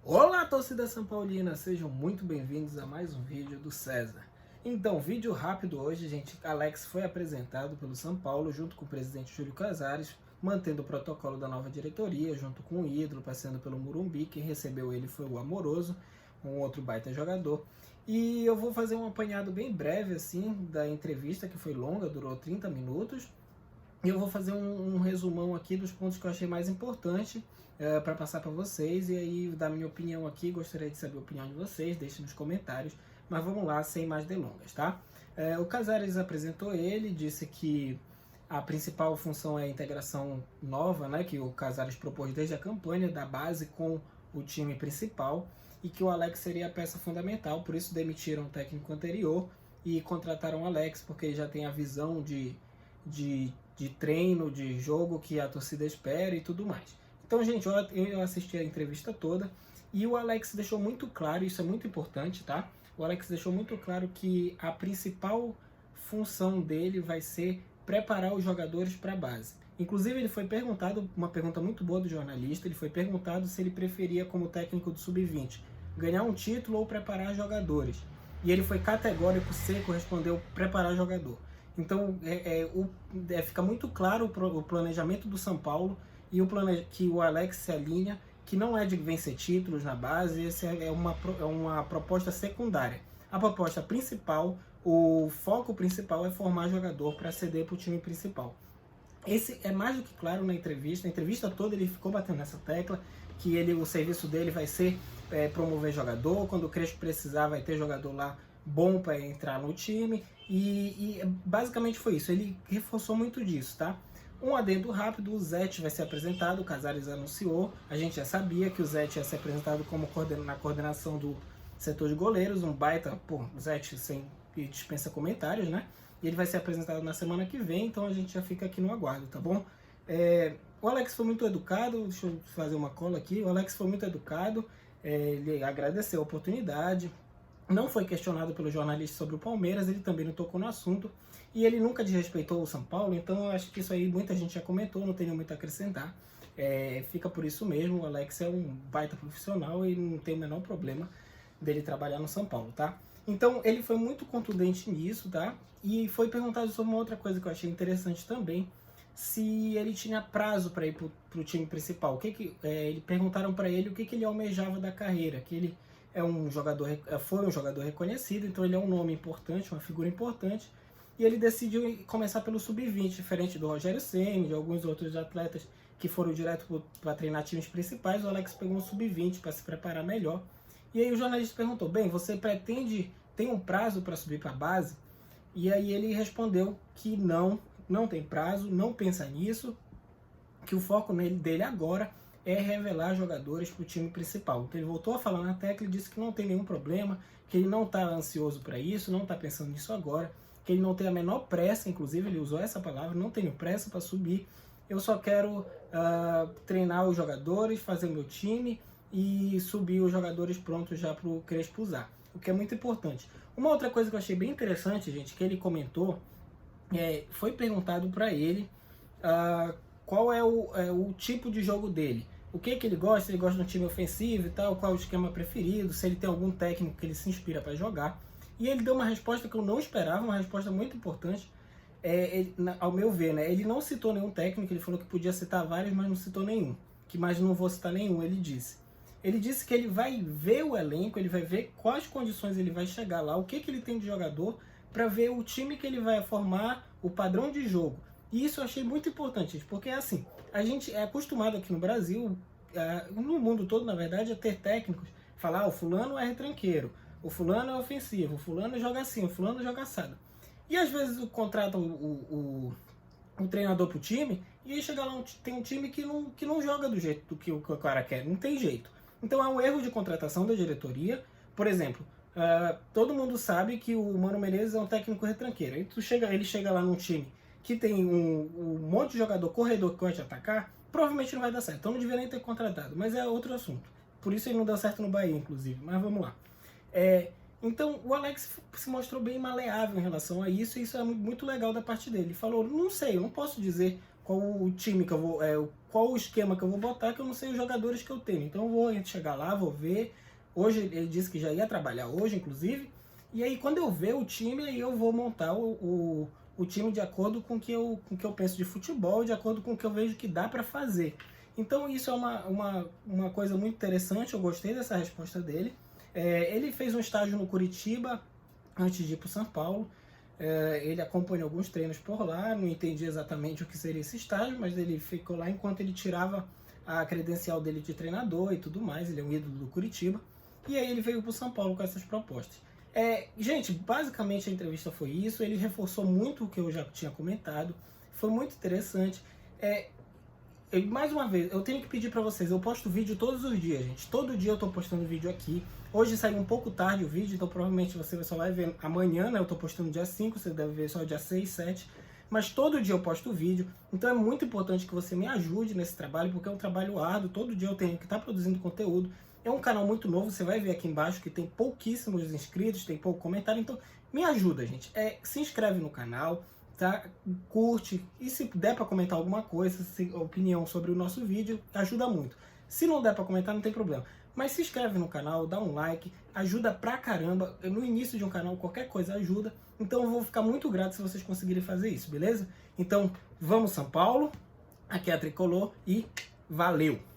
Olá, torcida São Paulina, sejam muito bem-vindos a mais um vídeo do César. Então, vídeo rápido hoje, gente. Alex foi apresentado pelo São Paulo junto com o presidente Júlio Casares, mantendo o protocolo da nova diretoria, junto com o ídolo, passando pelo Morumbi. Quem recebeu ele foi o Amoroso, um outro baita jogador. E eu vou fazer um apanhado bem breve, assim, da entrevista, que foi longa, durou 30 minutos. E eu vou fazer um resumão aqui dos pontos que eu achei mais importante para passar para vocês. E aí, dar minha opinião aqui, gostaria de saber a opinião de vocês, deixe nos comentários. Mas vamos lá, sem mais delongas, tá? O Casares apresentou ele, disse que a principal função é a integração nova, né, que o Casares propôs desde a campanha, da base com o time principal, e que o Alex seria a peça fundamental, por isso demitiram o técnico anterior e contrataram o Alex, porque ele já tem a visão de treino, de jogo que a torcida espera e tudo mais. Então, gente, eu assisti a entrevista toda e o Alex deixou muito claro, isso é muito importante, tá? O Alex deixou muito claro que a principal função dele vai ser preparar os jogadores para a base. Inclusive, ele foi perguntado, uma pergunta muito boa do jornalista, ele foi perguntado se ele preferia, como técnico do Sub-20, ganhar um título ou preparar jogadores. E ele foi categórico, seco, respondeu preparar jogador. Então, fica muito claro o planejamento do São Paulo e que o Alex se alinha, que não é de vencer títulos na base, essa é uma proposta secundária. A proposta principal, o foco principal é formar jogador para ceder para o time principal. Esse é mais do que claro na entrevista. A entrevista toda ele ficou batendo nessa tecla, que o serviço dele vai ser promover jogador, quando o Crespo precisar vai ter jogador lá bom para entrar no time, e basicamente foi isso, ele reforçou muito disso, tá? Um adendo rápido, o Zete vai ser apresentado, o Casares anunciou, a gente já sabia que o Zete ia ser apresentado como na coordenação do setor de goleiros, um baita, pô, Zete sem dispensa comentários, né? E ele vai ser apresentado na semana que vem, então a gente já fica aqui no aguardo, tá bom? O Alex foi muito educado, deixa eu fazer uma cola aqui, o Alex foi muito educado, ele agradeceu a oportunidade, não foi questionado pelo jornalista sobre o Palmeiras, ele também não tocou no assunto, e ele nunca desrespeitou o São Paulo, então eu acho que isso aí muita gente já comentou, não tenho muito a acrescentar. Fica por isso mesmo, o Alex é um baita profissional e não tem o menor problema dele trabalhar no São Paulo, tá? Então ele foi muito contundente nisso, tá? E foi perguntado sobre uma outra coisa que eu achei interessante também, se ele tinha prazo para ir para o time principal. Perguntaram para ele o que ele almejava da carreira, que ele foi um jogador reconhecido, então ele é um nome importante, uma figura importante, e ele decidiu começar pelo Sub-20, diferente do Rogério Ceni, de alguns outros atletas que foram direto para treinar times principais. O Alex pegou um Sub-20 para se preparar melhor. E aí o jornalista perguntou, bem, você tem um prazo para subir para a base? E aí ele respondeu que não tem prazo, não pensa nisso, que o foco dele agora é revelar jogadores para o time principal. Então ele voltou a falar na tecla e disse que não tem nenhum problema, que ele não está ansioso para isso, não está pensando nisso agora, que ele não tem a menor pressa, inclusive ele usou essa palavra, não tenho pressa para subir, eu só quero treinar os jogadores, fazer meu time e subir os jogadores prontos já para o Crespo usar, o que é muito importante. Uma outra coisa que eu achei bem interessante, gente, que ele comentou, foi perguntado para ele qual é o tipo de jogo dele. O que ele gosta? Ele gosta de um time ofensivo e tal, qual é o esquema preferido, se ele tem algum técnico que ele se inspira para jogar. E ele deu uma resposta que eu não esperava, uma resposta muito importante, ao meu ver, né? Ele não citou nenhum técnico, ele falou que podia citar vários, mas não citou nenhum. Mas não vou citar nenhum, ele disse. Ele disse que ele vai ver o elenco, ele vai ver quais condições ele vai chegar lá, o que ele tem de jogador, para ver o time que ele vai formar, o padrão de jogo. E isso eu achei muito importante, porque assim, a gente é acostumado aqui no Brasil, no mundo todo, na verdade, a ter técnicos, falar, o fulano é retranqueiro, o fulano é ofensivo, o fulano joga assim, o fulano joga assado. E às vezes contrata o treinador pro time, e aí chega lá, tem um time que não joga do jeito do que o cara quer, não tem jeito. Então é um erro de contratação da diretoria. Por exemplo, todo mundo sabe que o Mano Menezes é um técnico retranqueiro. Aí ele chega lá num time que tem um monte de jogador corredor que gosta de atacar, provavelmente não vai dar certo. Então não deveria nem ter contratado, mas é outro assunto. Por isso ele não deu certo no Bahia, inclusive. Mas vamos lá. Então o Alex se mostrou bem maleável em relação a isso, e isso é muito legal da parte dele. Ele falou, não sei, eu não posso dizer qual o time que eu vou, qual o esquema que eu vou botar, que eu não sei os jogadores que eu tenho. Então eu vou chegar lá, vou ver. Hoje ele disse que já ia trabalhar hoje, inclusive. E aí quando eu ver o time, aí eu vou montar o time de acordo com o que eu penso de futebol, de acordo com o que eu vejo que dá para fazer. Então isso é uma coisa muito interessante, eu gostei dessa resposta dele. Ele fez um estágio no Curitiba antes de ir para o São Paulo. Ele acompanhou alguns treinos por lá, não entendi exatamente o que seria esse estágio, mas ele ficou lá enquanto ele tirava a credencial dele de treinador e tudo mais. Ele é um ídolo do Curitiba. E aí ele veio para o São Paulo com essas propostas. Gente, basicamente a entrevista foi isso. Ele reforçou muito o que eu já tinha comentado. Foi muito interessante. Mais uma vez, eu tenho que pedir para vocês, eu posto vídeo todos os dias, gente. Todo dia eu tô postando vídeo aqui. Hoje saiu um pouco tarde o vídeo, então provavelmente você só vai ver amanhã, né? Eu tô postando dia 5, você deve ver só dia 6, 7. Mas todo dia eu posto vídeo, então é muito importante que você me ajude nesse trabalho, porque é um trabalho árduo, todo dia eu tenho que estar produzindo conteúdo. É um canal muito novo, você vai ver aqui embaixo que tem pouquíssimos inscritos, tem pouco comentário, então me ajuda, gente. Se inscreve no canal, tá? Curte, e se der para comentar alguma coisa, opinião sobre o nosso vídeo, ajuda muito. Se não der para comentar, não tem problema. Mas se inscreve no canal, dá um like, ajuda pra caramba. No início de um canal, qualquer coisa ajuda. Então eu vou ficar muito grato se vocês conseguirem fazer isso, beleza? Então, vamos São Paulo, aqui é a Tricolor e valeu!